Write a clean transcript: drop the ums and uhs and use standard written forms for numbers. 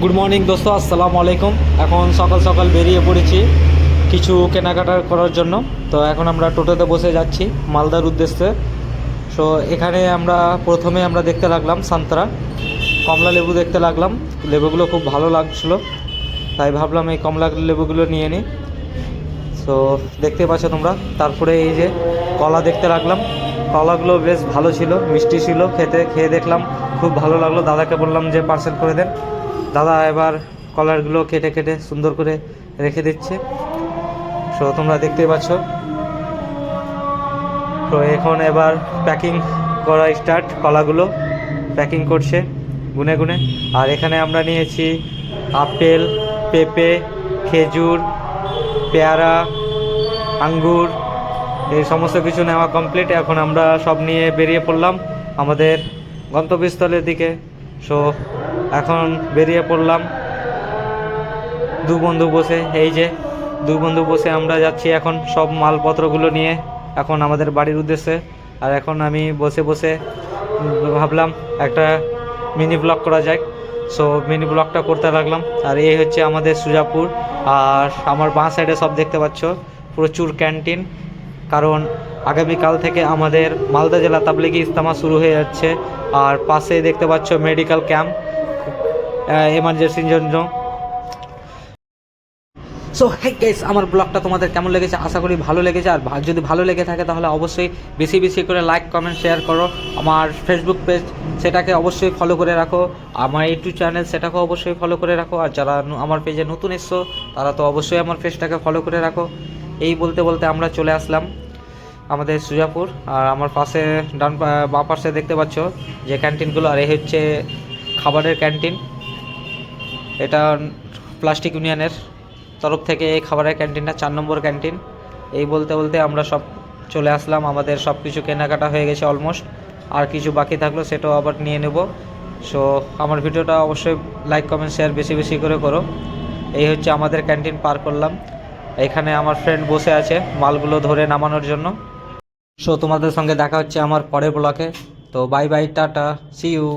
Good morning দোস্ত, আসসালামু আলাইকুম। এখন সকাল সকাল বেরিয়ে পড়েছি কিছু কেনাকাটা করার জন্য। তো এখন আমরা টোটোতে বসে যাচ্ছি মালদার উদ্দেশ্যে। সো এখানে প্রথমে আমরা দেখতে লাগলাম সান্তরা, কমলা লেবু দেখতে লাগলাম। লেবুগুলো খুব ভালো লাগছিলো, তাই ভাবলাম এই কমলা লেবুগুলো নিয়ে নিই। সো দেখতে পাচ্ছ তোমরা। তারপরে এই যে কলা দেখতে লাগলাম, কলাগুলো বেশ ভালো ছিল, মিষ্টি ছিল, খেয়ে দেখলাম খুব ভালো লাগলো। দাদাকে বললাম যে পার্সেল করে দেন। দাদা এবার কলারগুলো কেটে কেটে সুন্দর করে রেখে দিচ্ছে। সো তোমরা দেখতেই পাচ্ছ। তো এখন এবার প্যাকিং করা স্টার্ট, কলাগুলো প্যাকিং করছে গুনে গুনে। আর এখানে আমরা নিয়েছি আপেল, পেঁপে, খেজুর, পেয়ারা, আঙ্গুর, এই সমস্ত কিছু নেওয়া কমপ্লিট। এখন আমরা সব নিয়ে বেরিয়ে পড়লাম আমাদের গন্তব্যস্থলের দিকে। সো এখন বেরিয়ে পড়লাম দু বন্ধু বসে, এই যে দুই বন্ধু বসে আমরা যাচ্ছি এখন সব মালপত্রগুলো নিয়ে এখন আমাদের বাড়ির উদ্দেশ্যে। আর এখন আমি বসে বসে ভাবলাম একটা মিনি ব্লগ করা যায়। সো মিনি ব্লগটা করতে লাগলাম। আর এই হচ্ছে আমাদের সুজাপুর। আর আমার বাঁ সাইডে সব দেখতে পাচ্ছ প্রচুর ক্যান্টিন, কারণ আগামীকাল থেকে আমাদের মালদা জেলা তাবলিগি ইজতেমা শুরু হয়ে যাচ্ছে। আর পাশে দেখতে পাচ্ছ মেডিকেল ক্যাম্প এমার্জেন্সির জন্য। সো হ্যাঁ গাইস, আমার ব্লগটা তোমাদের কেমন লেগেছে? আশা করি ভালো লেগেছে। আর যদি ভালো লেগে থাকে তাহলে অবশ্যই বেশি বেশি করে লাইক, কমেন্ট, শেয়ার করো। আমার ফেসবুক পেজ সেটাকে অবশ্যই ফলো করে রাখো, আমার ইউটিউব চ্যানেল সেটাকেও অবশ্যই ফলো করে রাখো। আর যারা আমার পেজে নতুন এসছো তারা তো অবশ্যই আমার পেজটাকে ফলো করে রাখো। এই বলতে বলতে আমরা চলে আসলাম আমাদের সুজাপুর। আর আমার পাশে বাঁ পাশে দেখতে পাচ্ছ যে ক্যান্টিনগুলো। আর এই হচ্ছে খাবারের ক্যান্টিন, এটা প্লাস্টিক ইউনিয়নের তরফ থেকে এই খাবারের ক্যান্টিনটা 4 নম্বর ক্যান্টিন। এই বলতে বলতে আমরা সব চলে আসলাম, আমাদের সব কিছু কেনাকাটা হয়ে গেছে অলমোস্ট। আর কিছু বাকি থাকলো সেটাও আবার নিয়ে নেব। সো আমার ভিডিওটা অবশ্যই লাইক, কমেন্ট, শেয়ার বেশি বেশি করে করো। এই হচ্ছে আমাদের ক্যান্টিন পার করলাম। এখানে আমার ফ্রেন্ড বসে আছে মালগুলো ধরে নামানোর জন্য। সো তোমাদের সঙ্গে দেখা হচ্ছে আমার পরের ব্লগে। তো bye bye, tata, see you.